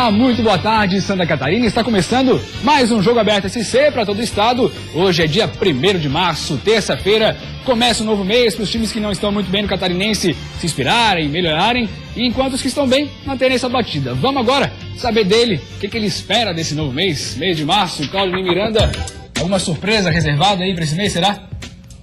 Olá, muito boa tarde, Santa Catarina. Está começando mais um Jogo Aberto SC para todo o estado. Hoje é dia 1º de março, terça-feira. Começa um novo mês para os times que não estão muito bem no catarinense se inspirarem, melhorarem, e enquanto os que estão bem manterem essa batida. Vamos agora saber dele o que ele espera desse novo mês de março. Claudio Miranda, alguma surpresa reservada aí para esse mês, será?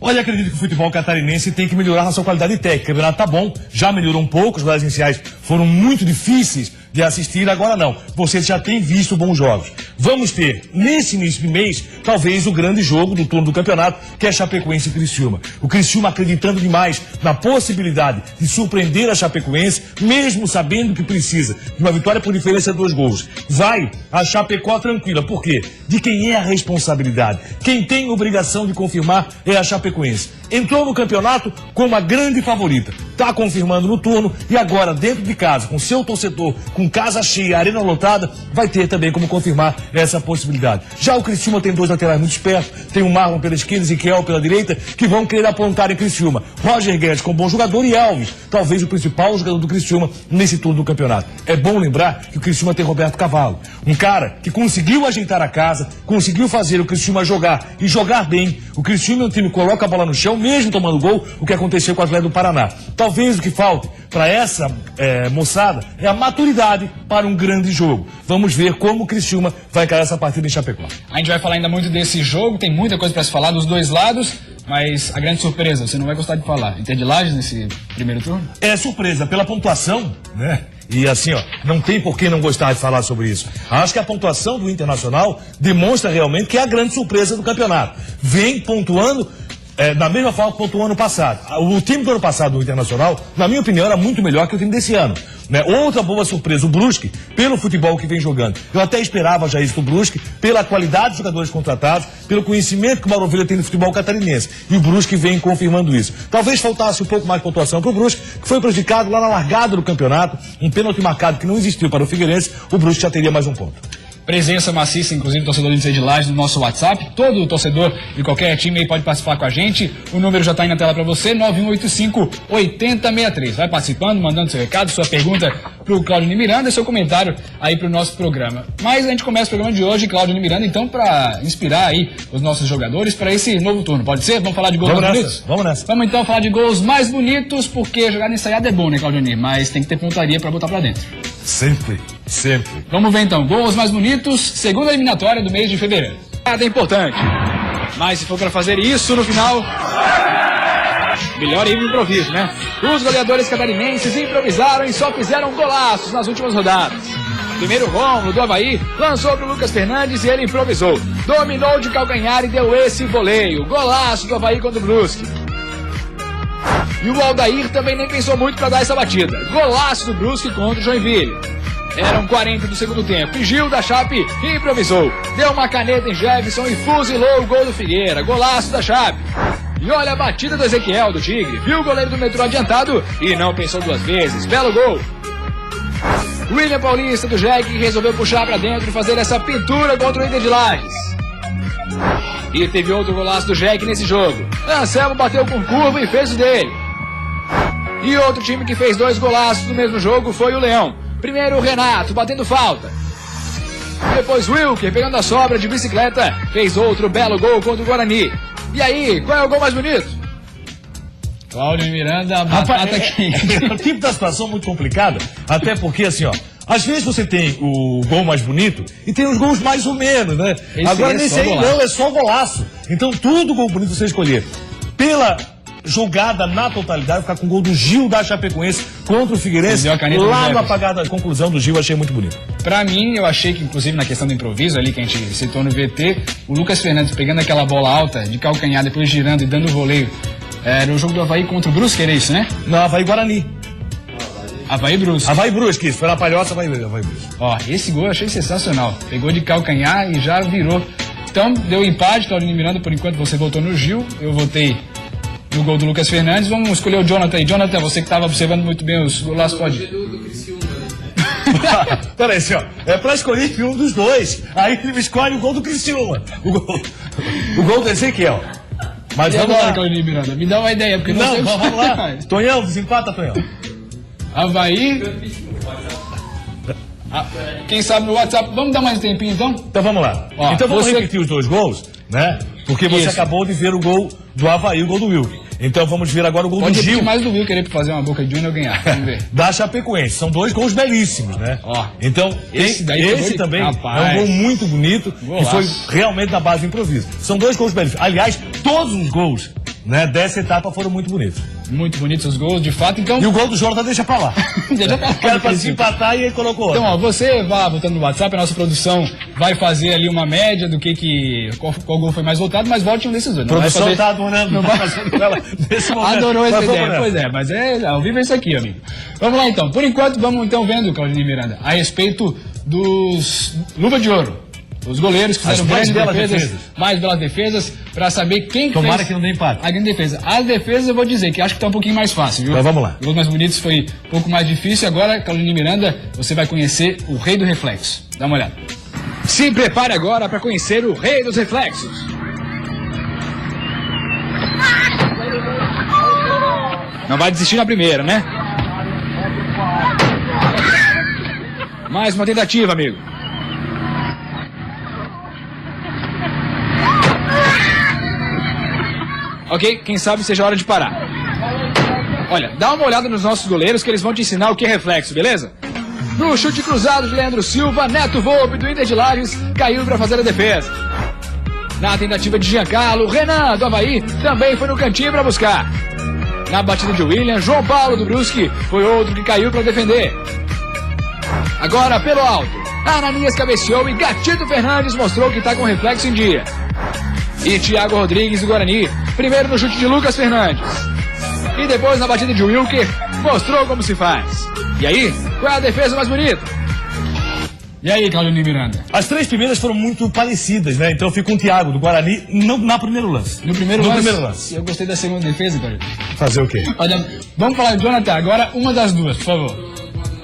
Olha, acredito que o futebol catarinense tem que melhorar na sua qualidade técnica. O campeonato tá bom, já melhorou um pouco, os duelos iniciais foram muito difíceis de assistir, agora não. Você já tem visto bons jogos. Vamos ter, nesse início de mês, talvez o grande jogo do turno do campeonato, que é Chapecoense e Criciúma. O Criciúma acreditando demais na possibilidade de surpreender a Chapecoense, mesmo sabendo que precisa de uma vitória por diferença de 2 gols. Vai a Chapecó tranquila. Por quê? De quem é a responsabilidade. Quem tem obrigação de confirmar é a Chapecoense. Entrou no campeonato como a grande favorita. Está confirmando no turno e agora, dentro de casa, com seu torcedor, com casa cheia, arena lotada, vai ter também como confirmar essa possibilidade. Já o Criciúma tem 2 laterais muito espertos, tem o Marlon pela esquerda e Ezequiel pela direita, que vão querer aprontar em Criciúma. Roger Guedes como bom jogador e Elvis, talvez o principal jogador do Criciúma nesse turno do campeonato. É bom lembrar que o Criciúma tem Roberto Cavalo, um cara que conseguiu ajeitar a casa, conseguiu fazer o Criciúma jogar e jogar bem. O Criciúma é um time que coloca a bola no chão, mesmo tomando gol, o que aconteceu com o Atlético do Paraná. Talvez o que falte para essa moçada é a maturidade para um grande jogo. Vamos ver como o Criciúma vai cair essa partida em Chapecó. A gente vai falar ainda muito desse jogo, tem muita coisa para se falar dos dois lados, mas a grande surpresa, você não vai gostar de falar, Inter de Lages nesse primeiro turno? É surpresa pela pontuação, né? E assim, ó, não tem por que não gostar de falar sobre isso. Acho que a pontuação do Internacional demonstra realmente que é a grande surpresa do campeonato. Vem pontuando da mesma forma que pontuou ano passado. O time do ano passado do Internacional, na minha opinião, era muito melhor que o time desse ano. Né? Outra boa surpresa, o Brusque, pelo futebol que vem jogando. Eu até esperava já isso do Brusque, pela qualidade dos jogadores contratados, pelo conhecimento que o Maravilha tem no futebol catarinense. E o Brusque vem confirmando isso. Talvez faltasse um pouco mais de pontuação para o Brusque, que foi prejudicado lá na largada do campeonato. Um pênalti marcado que não existiu para o Figueirense, o Brusque já teria mais um ponto. Presença maciça, inclusive, torcedor do Inter de Lages no nosso WhatsApp. Todo torcedor de qualquer time aí pode participar com a gente. O número já está aí na tela para você, 9185-8063. Vai participando, mandando seu recado, sua pergunta para o Claudio Miranda e seu comentário aí para o nosso programa. Mas a gente começa o programa de hoje, Claudio Miranda, então, para inspirar aí os nossos jogadores para esse novo turno. Pode ser? Vamos falar de gols mais bonitos? Vamos nessa. Vamos então falar de gols mais bonitos, porque jogar ensaiada é bom, né, Claudio Nir? Mas tem que ter pontaria para botar para dentro. Sempre. Vamos ver então, gols mais bonitos, segunda eliminatória do mês de fevereiro. Nada é importante, mas se for para fazer isso no final, melhor ir no improviso, né? Os goleadores catarinenses improvisaram e só fizeram golaços nas últimas rodadas. Primeiro, Rômulo, do Avaí, lançou para o Lucas Fernandes e ele improvisou. Dominou de calcanhar e deu esse voleio. Golaço do Avaí contra o Brusque. E o Aldair também nem pensou muito para dar essa batida. Golaço do Brusque contra o Joinville. Eram 40 do segundo tempo e Gil da Chape improvisou. Deu uma caneta em Jefferson e fuzilou o gol do Figueira. Golaço da Chape. E olha a batida do Ezequiel do Tigre. Viu o goleiro do Metrô adiantado e não pensou 2 vezes. Belo gol. William Paulista do Jegue resolveu puxar para dentro e fazer essa pintura contra o Inter de Lages. E teve outro golaço do Jegue nesse jogo. Anselmo bateu com curva e fez o dele. E outro time que fez 2 golaços no mesmo jogo foi o Leão. Primeiro o Renato, batendo falta. Depois Wilker, pegando a sobra de bicicleta, fez outro belo gol contra o Guarani. E aí, qual é o gol mais bonito? Claudio Miranda, batata quente. É o tipo da situação muito complicada, até porque assim, ó, às vezes você tem o gol mais bonito e tem os gols mais ou menos, né? Agora nesse aí não, é só golaço. Então tudo gol bonito você escolher. Pela jogada na totalidade, ficar com o gol do Gil da Chapecoense contra o Figueirense, lá no apagado da conclusão do Gil, achei muito bonito. Pra mim, eu achei que, inclusive, na questão do improviso ali, que a gente citou no VT, o Lucas Fernandes pegando aquela bola alta, de calcanhar, depois girando e dando o voleio, era o jogo do Avaí contra o Brusque, era isso, né? Não, Avaí Guarani. Avaí Brusque. Avaí Brusque, isso, foi na Palhoça, Avaí Brusque. Ó, esse gol eu achei sensacional, pegou de calcanhar e já virou. Então, deu empate, Claudio Miranda, por enquanto você votou no Gil, eu votei no gol do Lucas Fernandes. Vamos escolher o Jonathan aí. Jonathan, você que estava observando muito bem os golaços, pode ir. Peraí, assim, ó, é pra escolher um dos dois. Aí ele escolhe o gol do Criciúma. O gol do Ezequiel. Mas vamos lá, Claudio Miranda, me dá uma ideia, porque não sei vamos lá. Tonhão, desempata, Tonhão. Avaí. Quem sabe no WhatsApp. Vamos dar mais um tempinho então? Então vamos lá. Ó, então vamos você- repetir os dois gols, né? Porque você Isso. acabou de ver o gol do Avaí, o gol do Wilk. Então vamos ver agora o gol Pode do repetir Gil. mais do Will querer fazer uma Boca Junior ganhar. Vamos ver. Da Chapecoense. São dois gols belíssimos, né? Ó, Então, esse daí foi esse gol também rapaz. é um gol muito bonito Golaço. que foi realmente da base do improviso. São dois gols belíssimos. Aliás, todos os gols, né, dessa etapa foram muito bonitos. Muito bonitos os gols, de fato. Então, E o gol do Jonathan deixa pra lá. Deixa pra lá, Quero pra Cristian. se empatar e ele colocou outro. Então, ó, você vá votando no WhatsApp, a nossa produção vai fazer ali uma média do qual gol foi mais votado, mas vote um desses dois. A Não vai produção fazer... tá adorando, não vai fazendo ela nesse momento. Adorou essa Mas vamos ideia. nessa. Pois é, mas ao vivo é isso aqui, amigo. Vamos lá então. Por enquanto, vamos então vendo, Claudinei Miranda, a respeito dos Luva de Ouro. Os goleiros que fizeram As mais grandes belas defesas, defesas. mais belas defesas, pra saber quem Tomara fez que não dê empate. a grande defesa. As defesas eu vou dizer que acho que tá um pouquinho mais fácil, viu? Então vamos lá. Os gols mais bonitos foi um pouco mais difícil. Agora, Claudinei Miranda, você vai conhecer o rei do reflexo. Dá uma olhada. Se prepare agora para conhecer o rei dos reflexos. Não vai desistir na primeira, né? Mais uma tentativa, amigo. Ok, quem sabe seja a hora de parar. Olha, dá uma olhada nos nossos goleiros que eles vão te ensinar o que é reflexo, beleza? No chute cruzado de Leandro Silva, Neto Volpe do Inter de Lages caiu para fazer a defesa. Na tentativa de Giancarlo, Renan do Avaí também foi no cantinho para buscar. Na batida de William, João Paulo do Brusque foi outro que caiu para defender. Agora pelo alto, Ananias cabeceou e Gatito Fernandes mostrou que está com reflexo em dia. E Thiago Rodrigues do Guarani, primeiro no chute de Lucas Fernandes. E depois na batida de Wilker, mostrou como se faz. E aí, qual é a defesa mais bonita? E aí, Claudinei Miranda? As três primeiras foram muito parecidas, né? Então eu fico com o Thiago, do Guarani, na primeiro lance. No primeiro No lance? primeiro lance. Eu gostei da segunda defesa, cara. Fazer o quê? Olha, vamos falar, Jonathan, agora uma das duas, por favor.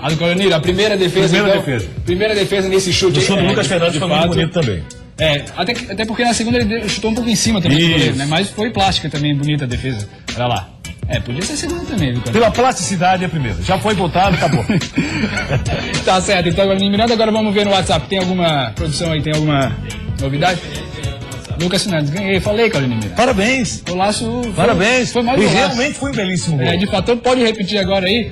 A do Claudinei, a primeira defesa. Primeira então, defesa. Primeira defesa nesse chute. O chute do Lucas Fernandes de foi muito fato. bonito também. É, até porque na segunda ele chutou um pouco em cima também do Isso. goleiro, né? Mas foi plástica também, bonita a defesa. Olha lá. É, podia ser a segunda também, viu, cara? Pela plasticidade é a primeira. Já foi botado, acabou. Tá certo, então Claudinei Miranda, agora vamos ver no WhatsApp. Tem alguma produção aí, tem alguma novidade? Lucas Fernandes, ganhei, falei, Claudinei Miranda. Parabéns. Golaço. Parabéns. Foi mais E golaço. realmente foi um belíssimo gol. É, de fato, pode repetir agora aí.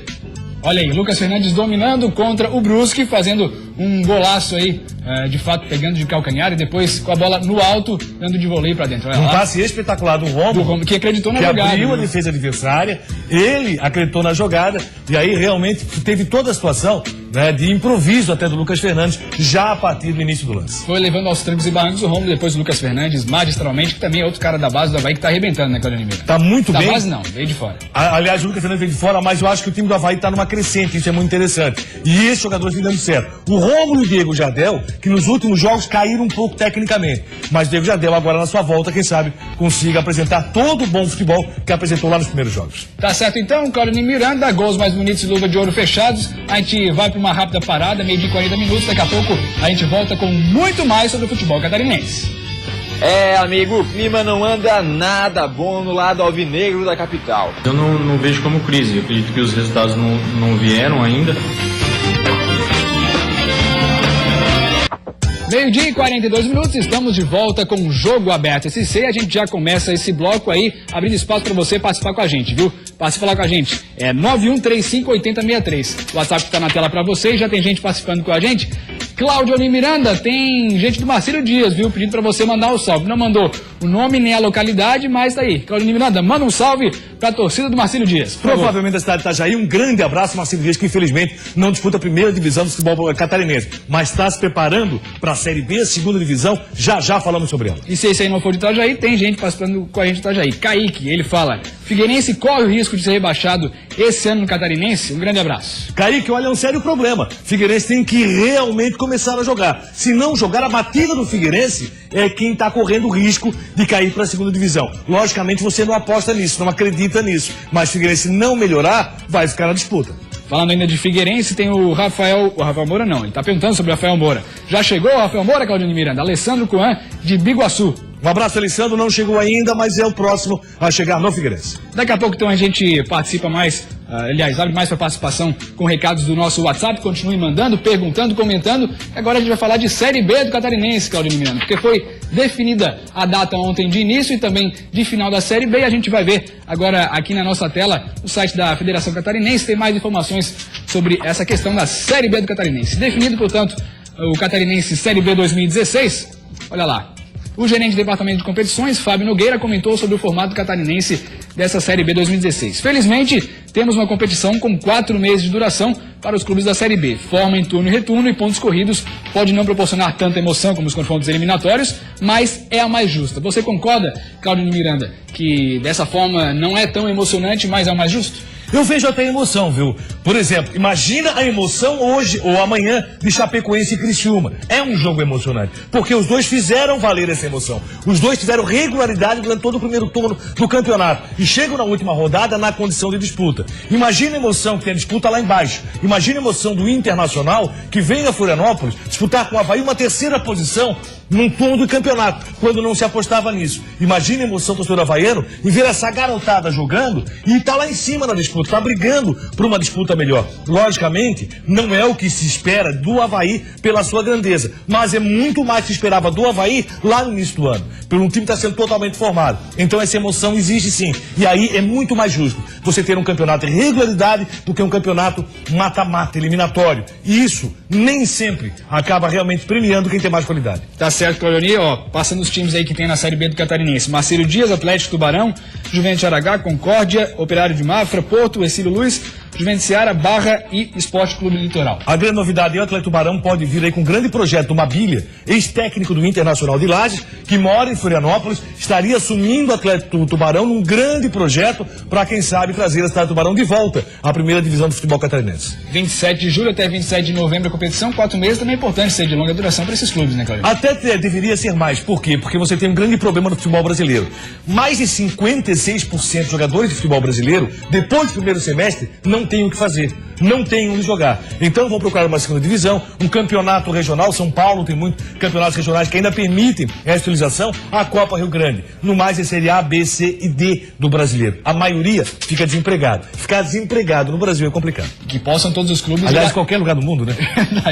Olha aí, Lucas Fernandes dominando contra o Brusque, fazendo um golaço aí, de fato, pegando de calcanhar e depois com a bola no alto, dando de voleio pra dentro. Olha Um lá. passe espetacular do Do Romulo, Romulo, que acreditou na que jogada. abriu a né? defesa adversária, ele acreditou na jogada, e aí realmente teve toda a situação, né, de improviso até do Lucas Fernandes, já a partir do início do lance. Foi levando aos trancos e barrancos o Romulo, depois o Lucas Fernandes, magistralmente, que também é outro cara da base do Avaí que tá arrebentando, né, Claudinei Miranda? Tá muito Da bem. base não, veio de fora. Aliás, o Lucas Fernandes veio de fora, mas eu acho que o time do Avaí está numa crescente, isso é muito interessante. E esses jogadores vêm dando certo. O Rômulo e o Diego Jardel, que nos últimos jogos caíram um pouco tecnicamente. Mas o Diego Jardel, agora na sua volta, quem sabe, consiga apresentar todo o bom futebol que apresentou lá nos primeiros jogos. Tá certo então, Claudinei Miranda, gols mais bonitos e luva de ouro fechados. A gente vai para uma rápida parada, meio de 40 minutos. Daqui a pouco a gente volta com muito mais sobre o futebol catarinense. É, amigo, o clima não anda nada bom no lado alvinegro da capital. Eu não vejo como crise, eu acredito que os resultados não vieram ainda. Meio-dia e 42 minutos, estamos de volta com o Jogo Aberto SC. A gente já começa esse bloco aí, abrindo espaço para você participar com a gente, viu? Passe falar com a gente. É 91358063. O WhatsApp está na tela para você, já tem gente participando com a gente. Cláudio Miranda, tem gente do Marcílio Dias, viu? Pedindo para você mandar o salve. Não mandou o nome nem a localidade, mas tá aí. Cláudio Miranda, manda um salve para a torcida do Marcílio Dias. por favor. Provavelmente da cidade de Itajaí, um grande abraço, Marcelo Dias, que infelizmente não disputa a primeira divisão do futebol catarinense, mas está se preparando para a Série B, a segunda divisão, já falamos sobre ela. E se esse aí não for de Itajaí, tem gente participando com a gente de Itajaí. Kaique, ele fala, Figueirense corre o risco de ser rebaixado esse ano no Catarinense? Um grande abraço. Kaique, olha, é um sério problema. Figueirense tem que realmente começar a jogar. Se não jogar, a batida do Figueirense é quem está correndo o risco de cair para a segunda divisão. Logicamente, você não aposta nisso, não acredita nisso. Mas se o Figueirense não melhorar, vai ficar na disputa. Falando ainda de Figueirense, tem o Rafael Moura não, ele tá perguntando sobre o Rafael Moura. Já chegou o Rafael Moura, Claudinei Miranda? Alessandro Coan, de Biguaçu. Um abraço, Alessandro, não chegou ainda, mas é o próximo a chegar no Figueirense. Daqui a pouco então a gente participa mais, aliás, abre mais para participação com recados do nosso WhatsApp. Continue mandando, perguntando, comentando. Agora a gente vai falar de Série B do Catarinense, Claudinho Miranda, porque foi definida a data ontem de início e também de final da Série B. E a gente vai ver agora aqui na nossa tela o site da Federação Catarinense, tem mais informações sobre essa questão da Série B do Catarinense. Definido, portanto, o Catarinense Série B 2016, olha lá. O gerente do departamento de competições, Fábio Nogueira, comentou sobre o formato catarinense dessa Série B 2016. Felizmente, temos uma competição com 4 meses de duração para os clubes da Série B. Forma em turno e retorno e pontos corridos pode não proporcionar tanta emoção como os confrontos eliminatórios, mas é a mais justa. Você concorda, Claudinho Miranda, que dessa forma não é tão emocionante, mas é o mais justo? Eu vejo até emoção, viu? Por exemplo, imagina a emoção hoje ou amanhã de Chapecoense e Criciúma. É um jogo emocionante, porque os dois fizeram valer essa emoção. Os dois tiveram regularidade durante todo o primeiro turno do campeonato e chegam na última rodada na condição de disputa. Imagina a emoção que tem a disputa lá embaixo. Imagina a emoção do Internacional que vem a Florianópolis disputar com o Avaí uma terceira posição num turno do campeonato, quando não se apostava nisso. Imagina a emoção do torcedor havaiano em ver essa garotada jogando e tá lá em cima na disputa, tá brigando por uma disputa melhor. Logicamente, não é o que se espera do Avaí pela sua grandeza, mas é muito mais que se esperava do Avaí lá no início do ano, pelo um time que está sendo totalmente formado. Então essa emoção existe sim, e aí é muito mais justo você ter um campeonato de regularidade do que um campeonato mata-mata, eliminatório. E isso nem sempre acaba realmente premiando quem tem mais qualidade. Tá certo, Claudionir, ó, passando os times aí que tem na Série B do Catarinense. Marcelo Dias, Atlético Tubarão, Juventus de Aragá, Concórdia, Operário de Mafra, Porto, Ercílio Luz, Juventus Seara, Barra e Esporte Clube Litoral. A grande novidade é o Atlético Tubarão pode vir aí com um grande projeto do Mabilha, ex-técnico do Internacional de Lages, que mora em Florianópolis, estaria assumindo o Atlético Tubarão num grande projeto para, quem sabe, trazer a Cidade Tubarão de volta à primeira divisão do futebol catarinense. 27 de julho até 27 de novembro a competição, 4 meses, também é importante ser de longa duração para esses clubes, né, Claudio? Até deveria ser mais. Por quê? Porque você tem um grande problema no futebol brasileiro. Mais de 56% dos jogadores de futebol brasileiro, depois do primeiro semestre, não têm o que fazer. Não tem onde jogar. Então vão procurar uma segunda divisão, um campeonato regional. São Paulo tem muitos campeonatos regionais que ainda permitem essa utilização. A Copa Rio Grande. No mais, é Série A, B, C e D do brasileiro. A maioria fica desempregado. Ficar desempregado no Brasil é complicado. Que possam todos os clubes... Aliás, qualquer lugar do mundo, né?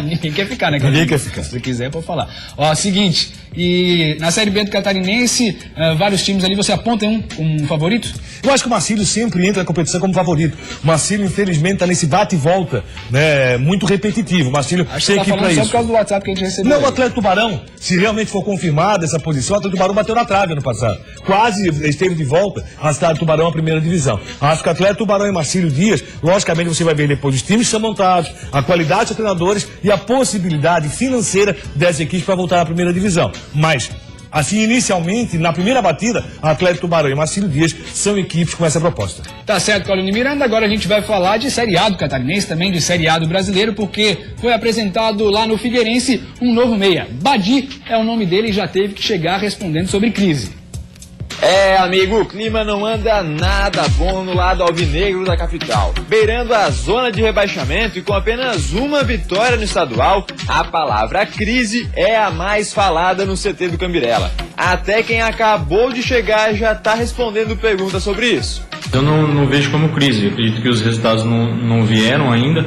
Ninguém quer ficar, né? Ninguém quer ficar. Se quiser, pode falar. Ó, seguinte, e na Série B do Catarinense, vários times ali, você aponta um favorito? Eu acho que o Marcílio sempre entra na competição como favorito. O Marcílio, infelizmente, está nesse bate e volta, né? Muito repetitivo. O Marcílio tem que ir para isso. Só por causa do WhatsApp que a gente recebeu. Não, o Atlético Tubarão, se realmente for confirmada essa posição, o Atlético Tubarão bateu na trave ano passado. Quase esteve de volta a Cidade Tubarão à primeira divisão. Acho que o Atlético Tubarão e Marcílio Dias, logicamente você vai ver depois os times que são montados, a qualidade dos treinadores e a possibilidade financeira dessa equipe para voltar à primeira divisão. Mas, assim, inicialmente, na primeira batida, Atlético Tubarão e Marcílio Dias são equipes com essa proposta. Tá certo, Claudinho Miranda. Agora a gente vai falar de Série A do Catarinense, também de Série A do Brasileiro, porque foi apresentado lá no Figueirense um novo meia. Badi é o nome dele e já teve que chegar respondendo sobre crise. É, amigo, o clima não anda nada bom no lado alvinegro da capital. Beirando a zona de rebaixamento e com apenas uma vitória no estadual, a palavra crise é a mais falada no CT do Cambirela. Até quem acabou de chegar já está respondendo perguntas sobre isso. Eu não vejo como crise, eu acredito que os resultados não vieram ainda,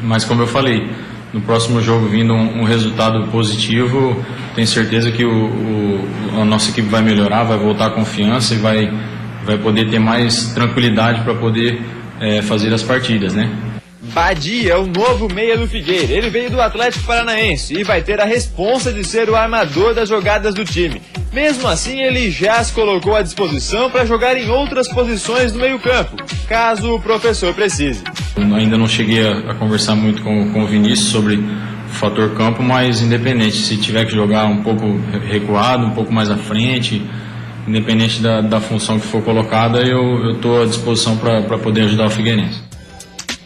mas como eu falei, no próximo jogo vindo um resultado positivo, tenho certeza que a nossa equipe vai melhorar, vai voltar a confiança e vai poder ter mais tranquilidade para poder fazer as partidas, né? Badi é o novo meia do Figueira. Ele veio do Atlético Paranaense e vai ter a responsa de ser o armador das jogadas do time. Mesmo assim, ele já se colocou à disposição para jogar em outras posições do meio-campo, caso o professor precise. Eu ainda não cheguei a conversar muito com o Vinícius sobre o fator campo, mas independente, se tiver que jogar um pouco recuado, um pouco mais à frente, independente da função que for colocada, eu estou à disposição para poder ajudar o Figueirense.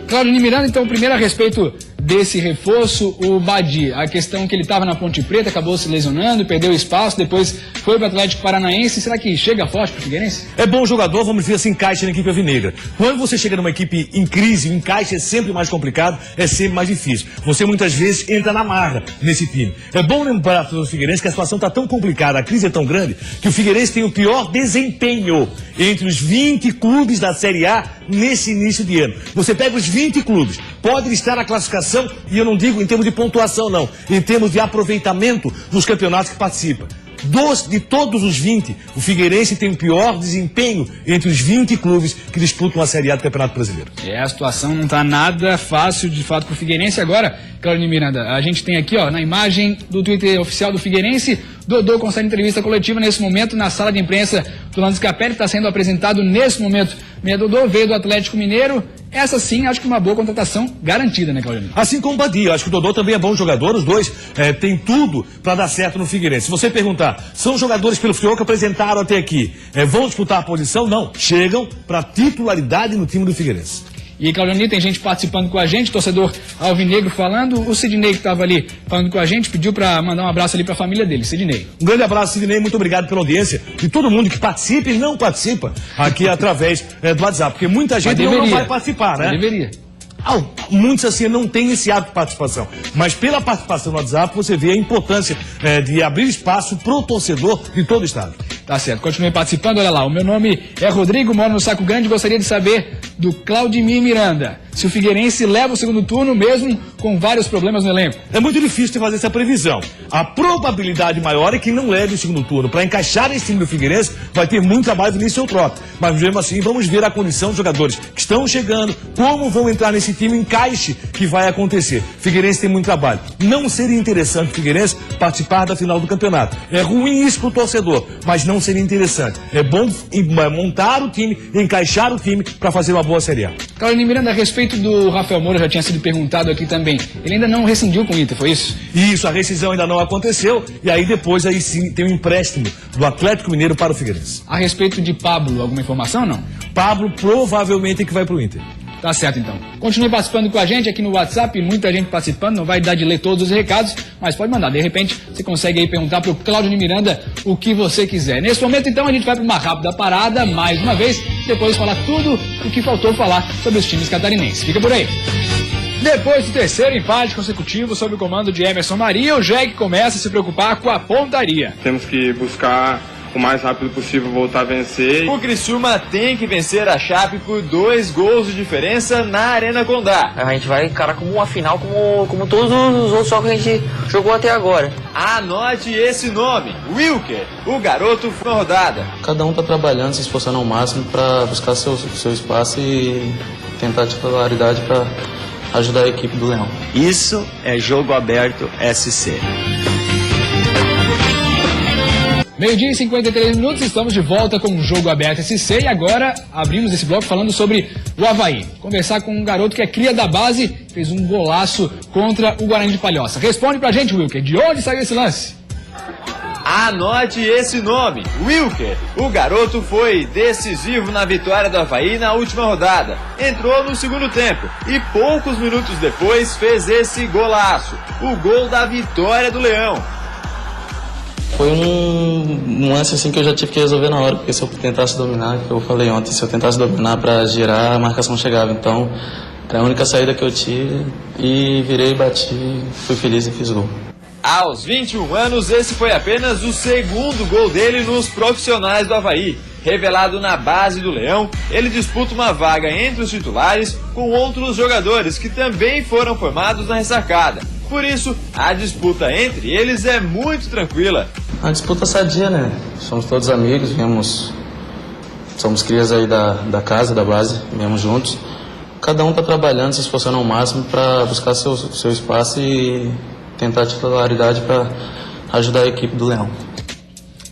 Claudinho Miranda, então, primeiro a respeito desse reforço, o Badi? A questão que ele estava na Ponte Preta, acabou se lesionando, perdeu espaço, depois foi para o Atlético Paranaense. Será que chega forte para o Figueirense? É bom jogador, vamos ver se encaixa na equipe alvinegra. Quando você chega numa equipe em crise, o encaixe é sempre mais complicado, é sempre mais difícil. Você muitas vezes entra na marra nesse time. É bom lembrar para o Figueirense que a situação está tão complicada, a crise é tão grande, que o Figueirense tem o pior desempenho entre os 20 clubes da Série A nesse início de ano. Você pega os 20 clubes, pode estar na classificação, e eu não digo em termos de pontuação não, em termos de aproveitamento dos campeonatos que participa. De todos os 20, o Figueirense tem o pior desempenho entre os 20 clubes que disputam a Série A do Campeonato Brasileiro. A situação não está nada fácil, de fato, para o Figueirense. Agora, Claudinei Miranda, a gente tem aqui, na imagem do Twitter oficial do Figueirense, Dodô concede entrevista coletiva nesse momento na sala de imprensa do Orlando Scarpelli, está sendo apresentado nesse momento. Meia Dodô veio do Atlético Mineiro. Essa sim, acho que uma boa contratação garantida, né, Claudinei? Assim como o Badi, acho que o Dodô também é bom jogador, os dois têm tudo para dar certo no Figueirense. Se você perguntar, são jogadores pelo futebol que apresentaram até aqui, vão disputar a posição? Não, chegam para titularidade no time do Figueirense. E, Claudionir, tem gente participando com a gente, torcedor alvinegro falando. O Sidney, que estava ali falando com a gente, pediu para mandar um abraço ali para a família dele. Sidney. Um grande abraço, Sidney, muito obrigado pela audiência de todo mundo que participa e não participa aqui através do WhatsApp, porque muita gente não vai participar, né? Deveria. Muitos assim não têm esse hábito de participação, mas pela participação no WhatsApp você vê a importância de abrir espaço pro torcedor de todo o estado. Tá certo, continue participando. Olha lá, o meu nome é Rodrigo, moro no Saco Grande. Gostaria de saber do Claudimir Miranda se o Figueirense leva o segundo turno mesmo com vários problemas no elenco. É muito difícil de fazer essa previsão. A probabilidade maior é que não leve o segundo turno. Para encaixar esse time do Figueirense vai ter muito trabalho de início ou troca. Mas mesmo assim vamos ver a condição dos jogadores que estão chegando, como vão entrar nesse time, encaixe que vai acontecer. Figueirense tem muito trabalho. Não seria interessante o Figueirense participar da final do campeonato. É ruim isso para o torcedor, mas não seria interessante. É bom montar o time, encaixar o time para fazer uma boa Série A. Claudinei Miranda, a respeito do Rafael Moura, já tinha sido perguntado aqui também. Ele ainda não rescindiu com o Inter, foi isso? Isso, a rescisão ainda não aconteceu e aí depois aí sim tem um empréstimo do Atlético Mineiro para o Figueirense. A respeito de Pablo, alguma informação ou não? Pablo provavelmente é que vai para o Inter. Tá certo, então. Continue participando com a gente aqui no WhatsApp, muita gente participando, não vai dar de ler todos os recados, mas pode mandar. De repente, você consegue aí perguntar pro Claudinei Miranda o que você quiser. Nesse momento, então, a gente vai para uma rápida parada, mais uma vez, depois falar tudo o que faltou falar sobre os times catarinenses. Fica por aí. Depois do terceiro empate consecutivo sob o comando de Emerson Maria, o JEG começa a se preocupar com a pontaria. Temos que buscar o mais rápido possível voltar a vencer. O Criciúma tem que vencer a Chape por 2 gols de diferença na Arena Condá. A gente vai encarar como uma final, como todos os outros jogos que a gente jogou até agora. Anote esse nome, Wilker, o garoto foi na rodada. Cada um está trabalhando, se esforçando ao máximo para buscar seu espaço e tentar a titularidade para ajudar a equipe do Leão. Isso é Jogo Aberto SC. Meio-dia e 53 minutos, estamos de volta com o Jogo Aberto SC e agora abrimos esse bloco falando sobre o Avaí. Conversar com um garoto que é cria da base, fez um golaço contra o Guarani de Palhoça. Responde pra gente, Wilker, de onde saiu esse lance? Anote esse nome, Wilker. O garoto foi decisivo na vitória do Avaí na última rodada. Entrou no segundo tempo e poucos minutos depois fez esse golaço, o gol da vitória do Leão. Foi um lance assim que eu já tive que resolver na hora, porque se eu tentasse dominar, que eu falei ontem, se eu tentasse dominar para girar, a marcação chegava. Então, era a única saída que eu tive e virei, bati, fui feliz e fiz gol. Aos 21 anos, esse foi apenas o segundo gol dele nos profissionais do Avaí. Revelado na base do Leão, ele disputa uma vaga entre os titulares com outros jogadores que também foram formados na ressacada. Por isso, a disputa entre eles é muito tranquila. A disputa sadia, né? Somos todos amigos, somos crias aí da casa, da base, viemos juntos. Cada um está trabalhando, se esforçando ao máximo para buscar seu espaço e tentar a titularidade para ajudar a equipe do Leão.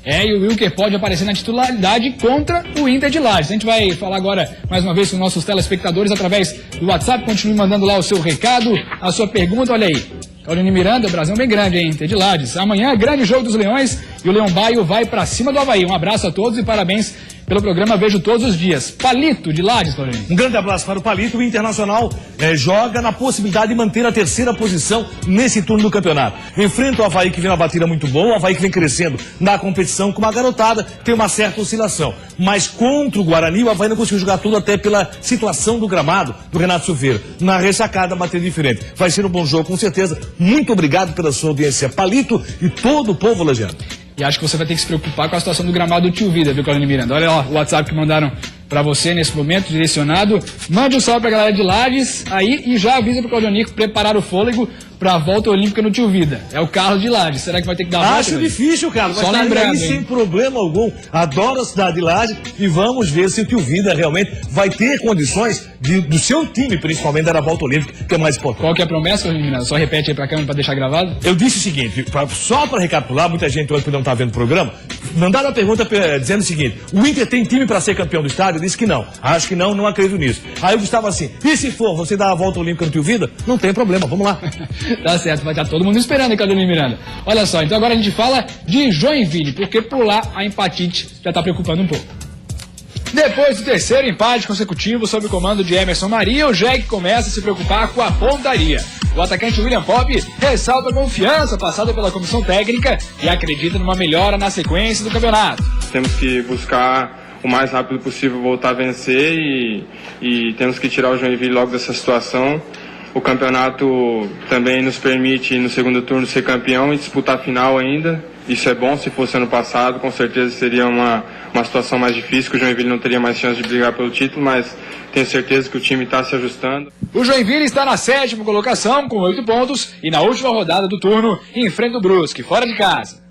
E o Wilker pode aparecer na titularidade contra o Inter de Lages. A gente vai falar agora, mais uma vez, com nossos telespectadores através do WhatsApp. Continue mandando lá o seu recado, a sua pergunta. Olha aí, Claudinei Miranda, Brasil bem grande, hein? Inter de Lages. Amanhã, grande jogo dos Leões e o Leão Baio vai pra cima do Avaí. Um abraço a todos e parabéns pelo programa Vejo Todos os Dias. Palito de Lages, Claudinei. Um grande abraço para o Palito. O Internacional joga na possibilidade de manter a terceira posição nesse turno do campeonato. Enfrenta o Avaí, que vem na batida muito boa, o Avaí que vem crescendo na competição com uma garotada, tem uma certa oscilação. Mas contra o Guarani, o Avaí não conseguiu jogar tudo até pela situação do gramado do Renato Silveira. Na ressacada, bater diferente. Vai ser um bom jogo, com certeza. Muito obrigado pela sua audiência, Palito e todo o povo lagiano. E acho que você vai ter que se preocupar com a situação do gramado do Tio Vida, viu, Claudinei Miranda? Olha lá o WhatsApp que mandaram pra você nesse momento, direcionado. Mande um salve pra galera de Lages aí e já avisa pro Claudionico preparar o fôlego pra volta olímpica no Tio Vida. É o Carlos de Lages. Será que vai ter que dar a volta? Acho difícil, Carlos. Só mas lembrando, aí, sem problema algum. Adoro a cidade de Lages e vamos ver se o Tio Vida realmente vai ter condições do seu time, principalmente, dar a volta olímpica, que é mais importante. Qual que é a promessa, Claudinei Miranda? Só repete aí pra câmera pra deixar gravado. Eu disse o seguinte, só para recapitular, muita gente hoje que não está vendo o programa, mandaram a pergunta dizendo o seguinte: o Inter tem time para ser campeão do estádio? Eu disse que não. Acho que não acredito nisso. Aí eu estava assim: e se for, você dá a volta olímpica no Tio Vida? Não tem problema, vamos lá. Tá certo, vai estar todo mundo esperando, hein, Claudinei Miranda? Olha só, então agora a gente fala de Joinville, porque por lá a empatite já está preocupando um pouco. Depois do terceiro empate consecutivo sob o comando de Emerson Maria, o Jack começa a se preocupar com a pontaria. O atacante William Pop ressalta a confiança passada pela comissão técnica e acredita numa melhora na sequência do campeonato. Temos que buscar o mais rápido possível voltar a vencer e temos que tirar o Joinville logo dessa situação. O campeonato também nos permite, no segundo turno, ser campeão e disputar a final ainda. Isso é bom. Se fosse ano passado, com certeza seria uma situação mais difícil, que o Joinville não teria mais chance de brigar pelo título, mas tenho certeza que o time está se ajustando. O Joinville está na 7ª colocação, com 8 pontos, e na última rodada do turno, enfrenta o Brusque, fora de casa.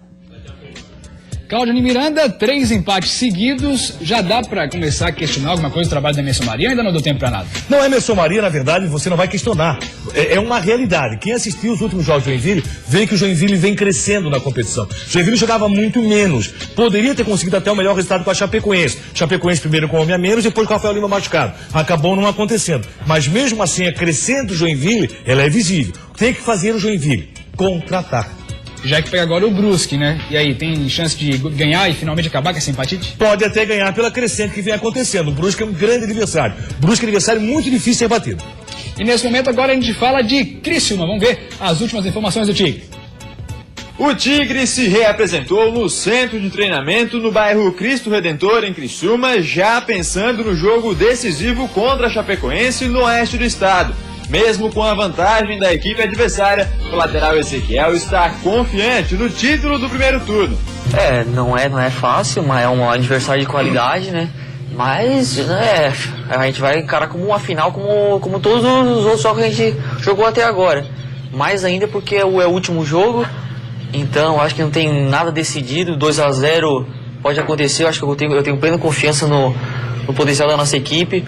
Claudinei Miranda, 3 empates seguidos, já dá pra começar a questionar alguma coisa do trabalho da Emerson Maria ou ainda não deu tempo pra nada? Não, Emerson Maria, na verdade, você não vai questionar. É uma realidade. Quem assistiu os últimos jogos do Joinville, vê que o Joinville vem crescendo na competição. O Joinville jogava muito menos. Poderia ter conseguido até o melhor resultado com a Chapecoense. Chapecoense primeiro com o homem a menos, depois com o Rafael Lima machucado. Acabou não acontecendo. Mas mesmo assim, crescendo o Joinville, ela é visível. Tem que fazer o Joinville contratar. Já que pega agora o Brusque, né? E aí, tem chance de ganhar e finalmente acabar com essa empatite? Pode até ganhar pela crescente que vem acontecendo. O Brusque é um grande adversário. O Brusque é um adversário muito difícil de ser batido. E nesse momento agora a gente fala de Criciúma. Vamos ver as últimas informações do Tigre. O Tigre se reapresentou no centro de treinamento no bairro Cristo Redentor, em Criciúma, já pensando no jogo decisivo contra a Chapecoense no oeste do estado. Mesmo com a vantagem da equipe adversária, o lateral Ezequiel está confiante no título do primeiro turno. Não é fácil, mas é um adversário de qualidade, né? Mas a gente vai encarar como uma final, como todos os outros jogos que a gente jogou até agora. Mais ainda porque é o último jogo, então acho que não tem nada decidido. 2-0 pode acontecer, eu acho que eu tenho plena confiança no potencial da nossa equipe.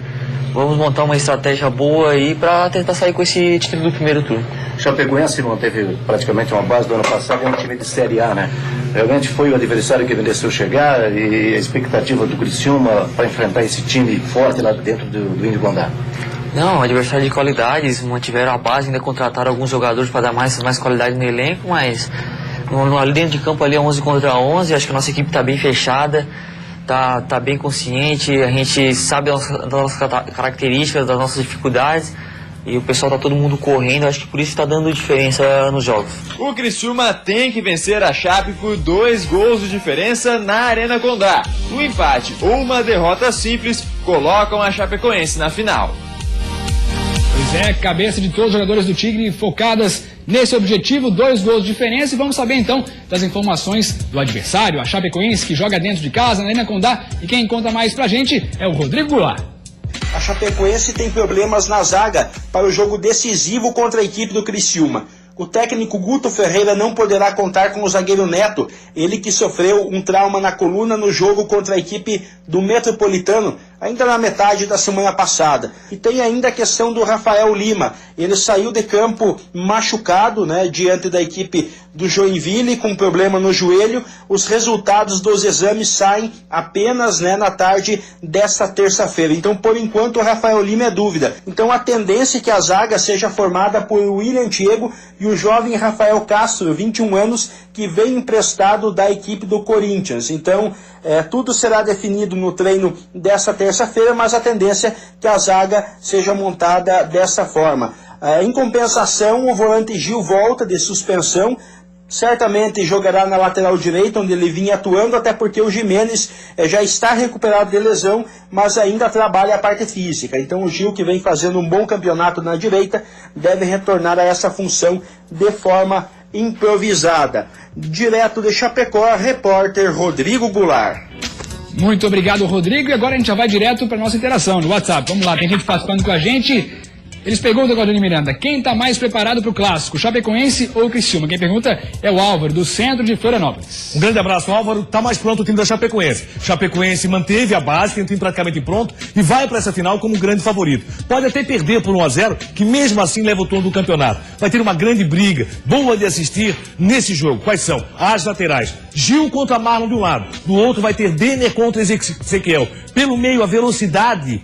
Vamos montar uma estratégia boa aí para tentar sair com esse título do primeiro turno. Chapecoense não teve praticamente uma base do ano passado, é um time de Série A, né? Realmente foi o adversário que mereceu chegar e a expectativa do Criciúma para enfrentar esse time forte lá dentro do Índio Gondá. Não, adversário de qualidade, eles mantiveram a base, ainda contrataram alguns jogadores para dar mais qualidade no elenco, mas ali dentro de campo ali é 11 contra 11, acho que a nossa equipe está bem fechada. Tá bem consciente, a gente sabe das nossas características, das nossas dificuldades e o pessoal tá todo mundo correndo, acho que por isso está dando diferença nos jogos. O Criciúma tem que vencer a Chape por 2 gols de diferença na Arena Condá. Um empate ou uma derrota simples colocam a Chapecoense na final. Pois é, cabeça de todos os jogadores do Tigre focadas nesse objetivo, 2 gols de diferença. E vamos saber então das informações do adversário, a Chapecoense, que joga dentro de casa, na Arena Condá. E quem conta mais pra gente é o Rodrigo Goulart. A Chapecoense tem problemas na zaga para o jogo decisivo contra a equipe do Criciúma. O técnico Guto Ferreira não poderá contar com o zagueiro Neto, ele que sofreu um trauma na coluna no jogo contra a equipe do Metropolitano, ainda na metade da semana passada. E tem ainda a questão do Rafael Lima, ele saiu de campo machucado, diante da equipe do Joinville com problema no joelho. Os resultados dos exames saem apenas na tarde desta terça-feira. Então, por enquanto, o Rafael Lima é dúvida. Então, a tendência é que a zaga seja formada por William Diego e o jovem Rafael Castro, 21 anos, que vem emprestado da equipe do Corinthians. Então, tudo será definido no treino dessa terça-feira, mas a tendência é que a zaga seja montada dessa forma. Em compensação, o volante Gil volta de suspensão, certamente jogará na lateral direita, onde ele vinha atuando, até porque o Gimenez já está recuperado de lesão, mas ainda trabalha a parte física. Então o Gil, que vem fazendo um bom campeonato na direita, deve retornar a essa função de forma improvisada. Direto de Chapecó, repórter Rodrigo Goulart. Muito obrigado, Rodrigo. E agora a gente já vai direto para nossa interação no WhatsApp. Vamos lá, tem gente participando com a gente. Eles perguntam, Claudinei Miranda, quem está mais preparado para o clássico, Chapecoense ou Criciúma? Quem pergunta é o Álvaro, do centro de Florianópolis. Um grande abraço, Álvaro. Está mais pronto o time da Chapecoense. Chapecoense manteve a base, tem um time praticamente pronto e vai para essa final como um grande favorito. Pode até perder por 1-0, que mesmo assim leva o tom do campeonato. Vai ter uma grande briga, boa de assistir nesse jogo. Quais são? As laterais. Gil contra Marlon de um lado. Do outro vai ter Denner contra Ezequiel. Pelo meio, a velocidade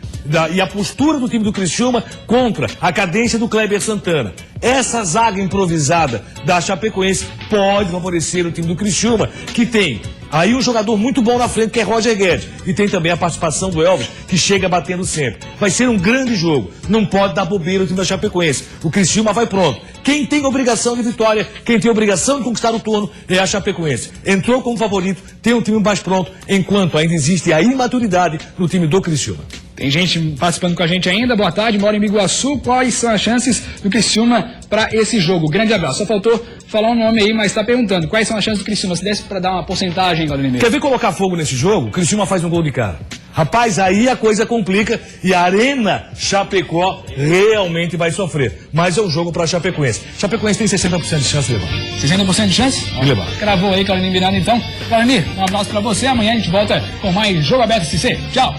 e a postura do time do Criciúma contra a cadência do Kleber Santana. Essa zaga improvisada da Chapecoense pode favorecer o time do Criciúma, que tem aí um jogador muito bom na frente, que é Roger Guedes. E tem também a participação do Elvis, que chega batendo sempre. Vai ser um grande jogo. Não pode dar bobeira o time da Chapecoense. O Criciúma vai pronto. Quem tem obrigação de vitória, quem tem obrigação de conquistar o turno é a Chapecoense. Entrou como favorito, tem um time mais pronto, enquanto ainda existe a imaturidade no time do Criciúma. Tem gente participando com a gente ainda. Boa tarde, moro em Biguaçu. Quais são as chances do Criciúma para esse jogo? Grande abraço. Só faltou falar um nome aí, mas está perguntando quais são as chances do Criciúma. Se desse para dar uma porcentagem, Claudinei. Quer ver colocar fogo nesse jogo? O Criciúma faz um gol de cara. Rapaz, aí a coisa complica e a Arena Chapecó realmente vai sofrer. Mas é um jogo para Chapecoense. Chapecoense tem 60% de chance de levar. 60% de chance? De levar. Cravou aí, Claudinei Miranda, então. Claudinei, um abraço para você. Amanhã a gente volta com mais Jogo Aberto SC. Tchau.